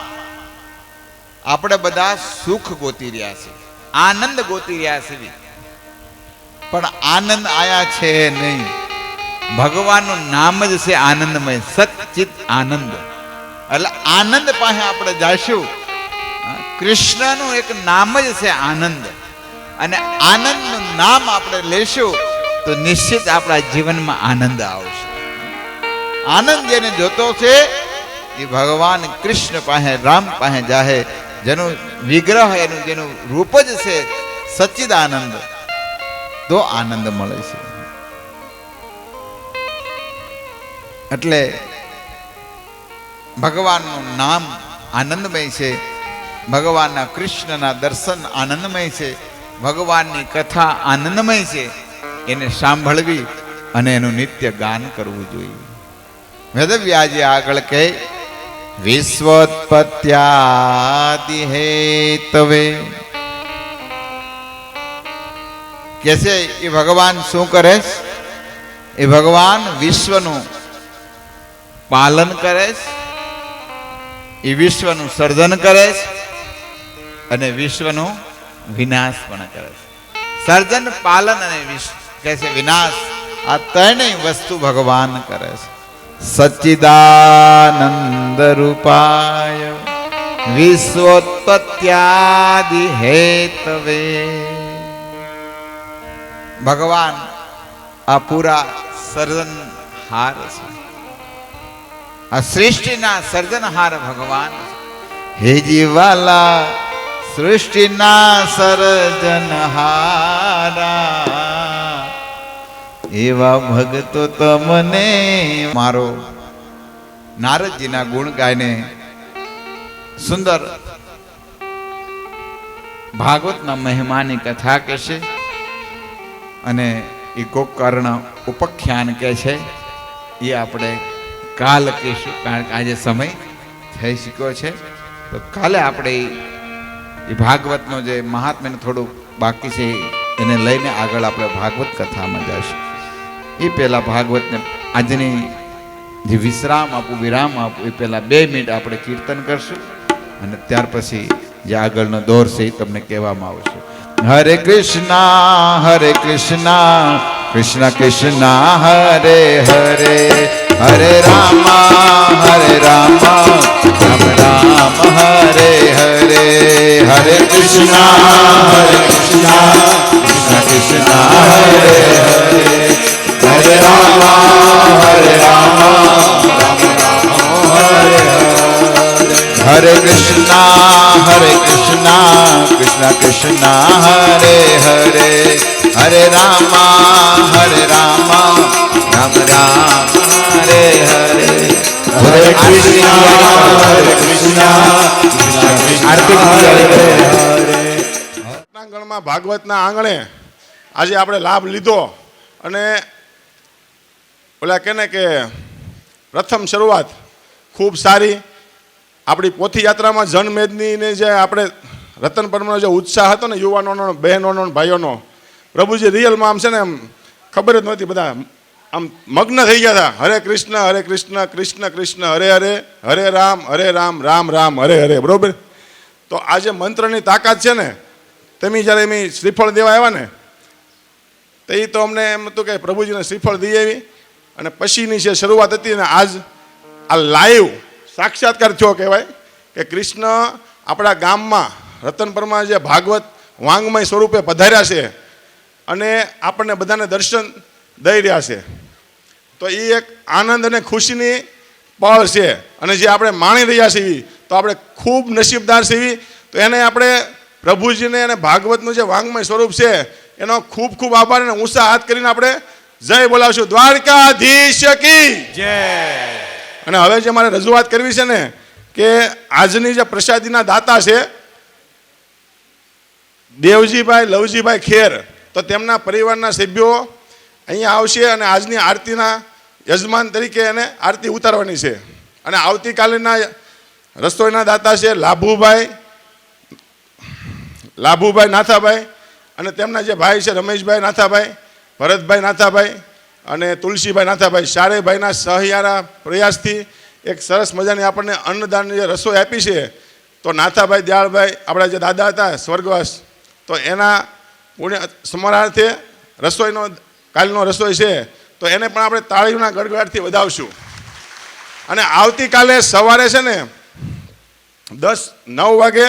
આપણે બધા સુખ ગોતી રહ્યા છીએ, આનંદ ગોતી રહ્યા છીએ, પણ આનંદ આયા છે નહીં. ભગવાનનું નામ જ છે આનંદમય, સચ્ચિત આનંદ. એટલે આનંદ પાસે આપણે જઈશું. કૃષ્ણનું એક નામ જ છે આનંદ, અને આનંદનું નામ આપણે લેશું તો નિશ્ચિત આપણા જીવનમાં આનંદ આવશે. આનંદ જેને જોતો છે એ ભગવાન કૃષ્ણ પાસે, રામ પાસે જાહે, જેનું વિગ્રહ, એનું જેનું રૂપ જ છે સચ્ચિદ આનંદ, તો આનંદ મળે છે. એટલે ભગવાનનું નામ આનંદમય છે, ભગવાનના કૃષ્ણના દર્શન આનંદમય છે, ભગવાનની કથા આનંદમય છે. એને સાંભળવી અને એનું નિત્ય ગાન કરવું જોઈએ. વેદવ્યાસજી આગળ કહે, વિશ્વોત્પત્યાદિ હેતવે, કે છે એ ભગવાન શું કરે? એ ભગવાન વિશ્વનું પાલન કરે, એ વિશ્વનું સર્જન કરે અને વિશ્વનો વિનાશ પણ કરે. સર્જન, પાલન અને કે છે વિનાશ, આ ત્રણેય વસ્તુ ભગવાન કરે છે. સચ્ચિદાનંદ રૂપાય વિશ્વોત્પત્યાદિ હેતવે. ભગવાન આ પૂરા સર્જનહાર છે, આ સૃષ્ટિના સર્જનહાર ભગવાન. હે જીવાલા સૃષ્ટિના સર્જનહારા, એવા ભક્તો તમને મારો. નારદજીના ગુણ ગાયને સુંદર ભાગવતના મહિમાની કથા કહેશે, અને એ ગોકર્ણ ઉપખ્યાન કહે છે. એ આપણે કાલ કહીશું, કારણ કે આજે સમય થઈ શક્યો છે. તો કાલે આપણે એ ભાગવતનો જે મહાત્મ્યને થોડું બાકી છે એને લઈને આગળ આપણે ભાગવત કથામાં જઈશું. એ પહેલાં ભાગવતને આજની જે વિરામ આપું એ પહેલાં 2 મિનિટ આપણે કીર્તન કરશું, અને ત્યાર પછી જે આગળનો દોર છે એ તમને કહેવામાં આવશે. હરે કૃષ્ણ કૃષ્ણ કૃષ્ણ હરે હરે હરે રામ રામ રામ હરે હરે હરે કૃષ્ણ કૃષ્ણ કૃષ્ણ હરે હરે હરે રામ રામ હરે કૃષ્ણ કૃષ્ણ કૃષ્ણ હરે હરે હરે રામ રામ રામ હરે હરે હરે કૃષ્ણ આરતી આંગણમાં ભાગવતના આંગણે આજે આપણે લાભ લીધો અને ઓલા કે ને કે પ્રથમ શરૂઆત ખૂબ સારી. આપણી પોથી યાત્રામાં જનમેદનીને જે આપણે રતન પરમાનો જે ઉત્સાહ હતો ને યુવાનોનો, બહેનોનો, ભાઈઓનો, પ્રભુજી રિયલમાં આમ છે ને એમ ખબર જ નહોતી, બધા આમ મગ્ન થઈ ગયા હતા. હરે કૃષ્ણ કૃષ્ણ કૃષ્ણ હરે હરે હરે રામ રામ રામ હરે હરે. બરોબર. તો આ જે મંત્રની તાકાત છે ને, તમે જ્યારે એમ શ્રીફળ દેવા આવ્યા ને, તો એ તો અમને એમ હતું કે પ્રભુજીને શ્રીફળ દઈ આવી અને પછીની જે શરૂઆત હતી ને, આજ આ લાઈવ સાક્ષાત્કાર થયો કહેવાય કે કૃષ્ણ આપણા ગામમાં રતનપરમાં જે ભાગવત વાંગમય સ્વરૂપે પધાર્યા છે અને આપણને બધાને દર્શન દઈ રહ્યા છે. તો એ એક આનંદ અને ખુશીની પળ છે અને જે આપણે માણી રહ્યા છીએ તો આપણે ખૂબ નસીબદાર છીએ. તો એને આપણે પ્રભુજીને અને ભાગવતનું જે વાંગમય સ્વરૂપ છે એનો ખૂબ ખૂબ આભાર અને ઊંચા હાથ કરીને આપણે જય બોલાવશું. દ્વારકાધીશ કી જય. અને હવે જે મારે રજૂઆત કરવી છે ને કે આજની જે પ્રસાદીના દાતા છે દેવજીભાઈ લવજીભાઈ ખેર, તો તેમના પરિવારના સભ્યો અહીંયા આવશે અને આજની આરતીના યજમાન તરીકે એને આરતી ઉતારવાની છે. અને આવતીકાલના રસોઈના દાતા છે લાભુભાઈ નાથાભાઈ અને તેમના જે ભાઈ છે રમેશભાઈ નાથાભાઈ, ભરતભાઈ નાથાભાઈ અને તુલસીભાઈ નાથાભાઈ. ચારેયભાઈના સહિયારા પ્રયાસથી એક સરસ મજાની આપણને અન્નદાનની જે રસોઈ આપી છે. તો નાથાભાઈ દયાળભાઈ આપણા જે દાદા હતા સ્વર્ગવાસ, તો એના પુણ્ય સ્મરણાર્થે રસોઈનો કાલનો રસોઈ છે તો એને પણ આપણે તાળીઓના ગડગડાટથી વધાવશું. અને આવતીકાલે સવારે છે ને 9 વાગે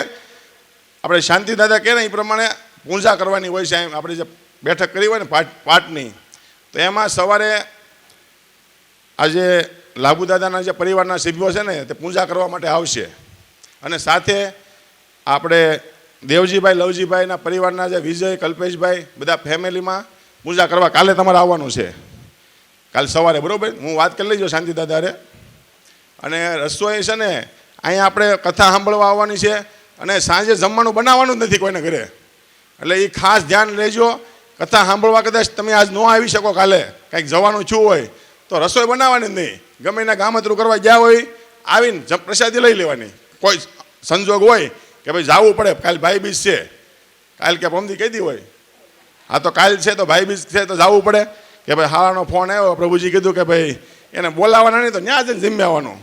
આપણે શાંતિ દાદા કહે ને એ પ્રમાણે પૂજા કરવાની હોય છે. આપણે જે બેઠક કરી હોય ને પાઠની, તો એમાં સવારે આજે લાભુ દાદાના જે પરિવારના સભ્યો છે ને તે પૂજા કરવા માટે આવશે. અને સાથે આપણે દેવજીભાઈ લવજીભાઈના પરિવારના જે વિજય, કલ્પેશભાઈ, બધા ફેમિલીમાં પૂજા કરવા કાલે તમારે આવવાનું છે, કાલે સવારે. બરાબર. હું વાત કરી લઈજો શાંતિ દાદારે. અને રસોઈ છે ને અહીંયા આપણે કથા સાંભળવા આવવાની છે અને સાંજે જમવાનું બનાવવાનું જ નથી કોઈને ઘરે, એટલે એ ખાસ ધ્યાન લેજો. કથા સાંભળવા કદાચ તમે આજ ન આવી શકો, કાલે કંઈક જવાનું છું હોય તો રસોઈ બનાવવાની જ નહીં. ગમે એના ગામતરું કરવા ગયા હોય આવીને પ્રસાદી લઈ લેવાની. કોઈ સંજોગ હોય કે ભાઈ જવું પડે, કાલે ભાઈ બીજ છે, કાલ કે પમદી કહી દી હોય, હા તો કાલ છે તો ભાઈ બીજ છે તો જવું પડે કે ભાઈ હાવાનો ફોન આવ્યો, પ્રભુજી કીધું કે ભાઈ એને બોલાવવાના નહીં તો ત્યાં જઈને જમી આવવાનું.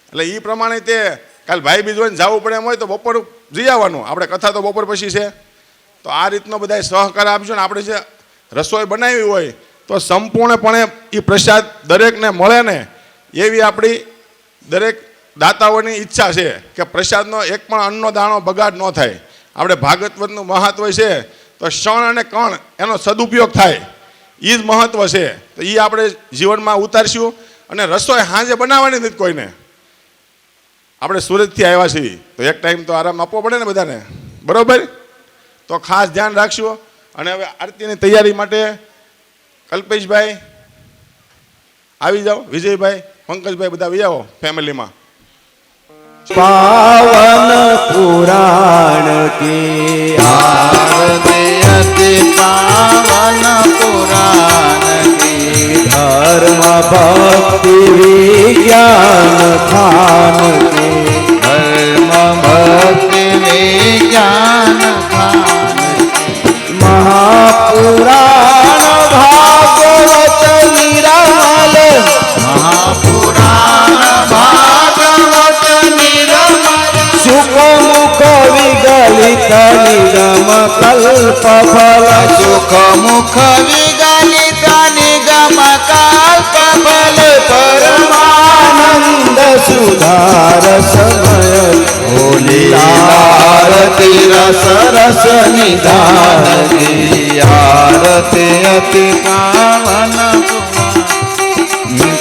એટલે એ પ્રમાણે તે કાલ ભાઈ બીજ હોય ને જવું પડે એમ હોય તો બપોર જઈ આવવાનું. આપણે કથા તો બપોર પછી છે. તો આ રીતનો બધા સહકાર આપજો ને આપણે જે રસોઈ બનાવી હોય તો સંપૂર્ણપણે એ પ્રસાદ દરેકને મળે ને એવી આપણી દરેક દાતાઓની ઈચ્છા છે કે પ્રસાદનો એક પણ અન્નનો દાણો બગાડ ન થાય. આપણે ભાગવતનું મહત્વ છે તો ક્ષણ અને કણ એનો સદુપયોગ થાય, એ જ મહત્વ છે. તો એ આપણે જીવનમાં ઉતારશું. અને રસોઈ સાંજે બનાવવાની નથી કોઈને. આપણે સુરતથી આવ્યા છીએ તો એક ટાઈમ તો આરામ આપવો પડે ને બધાને. બરાબર. તો ખાસ ધ્યાન રાખશું. અને હવે આરતીની તૈયારી માટે કલ્પેશભાઈ આવી જાઓ, વિજયભાઈ, પંકજભાઈ બધા આવી જાઓ ફેમિલીમાં. पावन पुराण की आरती अति पावन पुराण की धर्म भक्ति विज्ञान खान की धर्म भक्ति विज्ञान खान महापुराण भागवत निरामल महापुराण सुख मुख विगलित निगम અલ્પ ફલ સુખ મુખ વિગલિત નિગમ કલ્પ ફલ પરમાનંદ સુધાર સમય હોલી આરતી રસ રસ નિધાન આરતી અતિ પાવન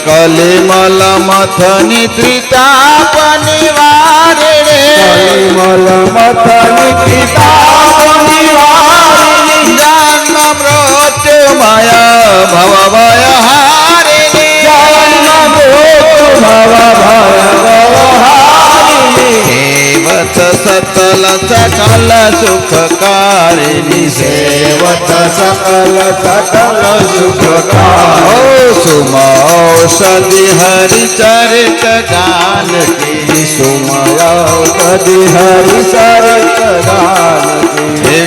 કલિમલ મથનિ ત્રિતાપ નિવારે કલિમલ મથનિ ત્રિતાપ નિવારે જન્મ મૃત્યુ મય ભવ ભય હારે જન્મ મૃત્યુ ભવ ભય સેવત સતલ સકલ સુખકારિણી સેવત સકલ સકલ સુખકારી સુમૌષધિ હરિચરિત ગાન કી સુમયૌષધિ હરિ સરિત ગાન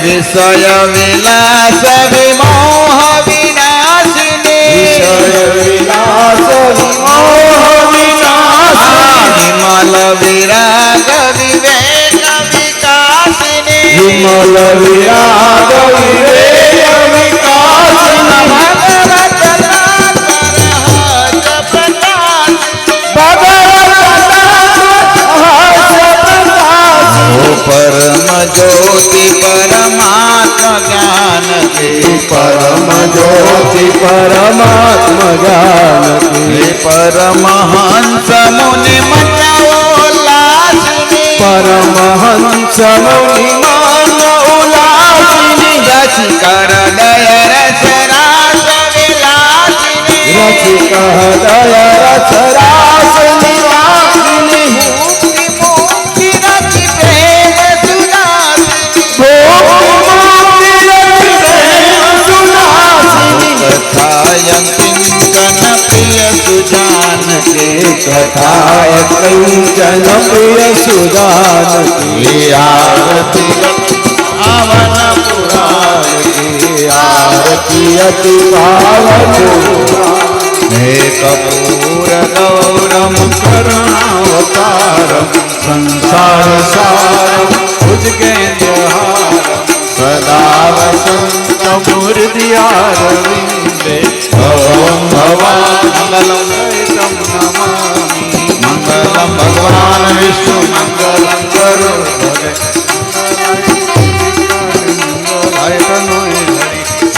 વિષય વિલાસ વિમોહ વિનાશિની વિષય વિલાસ વિમોહ વિનાશિની વિમલ વિરાગ વિવેક વિકાસિની વિમલ વિરાગ વિવેક વિકાસિની ભગવત પરમ જ્યોતિ પરમાત્મ જ્ઞાન કે પરમ જ્યોતિ પરમાત્મ જ્ઞાન હે પરમહંસ મુનિ મનોલ્લાસિની પરમહંસ મુનિ મન ઉલ્લાસિની રસિકર દય રસ રાસ વિલાસિની રસિક હૃદય રસ રાસ નિવાસિની મુક્તિ રતિ પ્રેમ સુદાસિની મુક્તિ રતિ પ્રેમ સુનાસિની કથાય કિંકન પ્રિય સુજાન કે કથાય કંચન પ્રિય સુદાન આરતી પાવન પુરાણ આરતી અતિ પાવન હે કપૂર ગૌરમ કરુણાવતારમ સંસાર સારમ ભુજગેન્દ્રહારમ સદા વસંત મૂર્તિયારવિંદે ભવમ ભવાનંદલમ સહિતમ નમામિ મંગલમ ભગવાન વિષ્ણુ મંગલમ કરુણધરે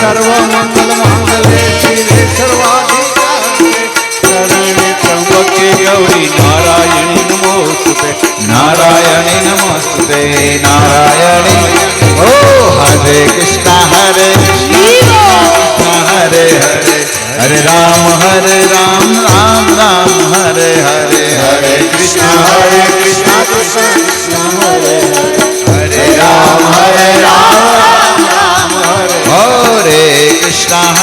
સર્વમંગલ માંગલે શિવે સર્વાધિકારે શરણે ત્રંબકે ગૌરી નારાયણી નમોસ્તુતે નારાયણી નમસ્તે નારાયણી ઓ હરે કૃષ્ણ હરે કૃષ્ણ હરે હરે હરે રામ રામ રામ હરે હરે હરે કૃષ્ણ કૃષ્ણ કૃષ્ણ હરે હરે રામ હરે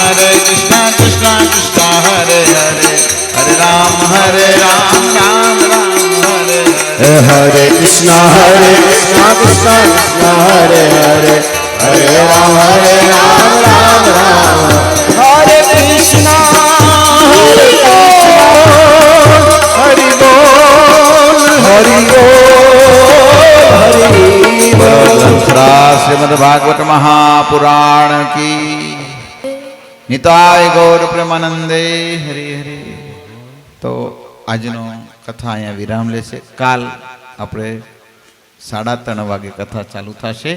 હરે કૃષ્ણ કૃષ્ણ હરે હરે હરે રામ રામ હરે હરે કૃષ્ણ કૃષ્ણ કૃષ્ણ હરે હરે હરે રામ રામ રામ હરે કૃષ્ણ હરે હરિ બોલ હરિ બોલ હરિ બોલ શ્રીમદ ભાગવત મહાપુરાણ કી નિતાય ગૌર પ્રેમાનંદે હરે હરે. તો આજનો કથા અહીંયા વિરામ લેશે. કાલ આપણે 3:30 વાગે કથા ચાલુ થશે.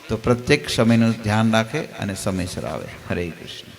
તો પ્રત્યેક સમયનું ધ્યાન રાખે અને સમયસર આવે. હરે કૃષ્ણ.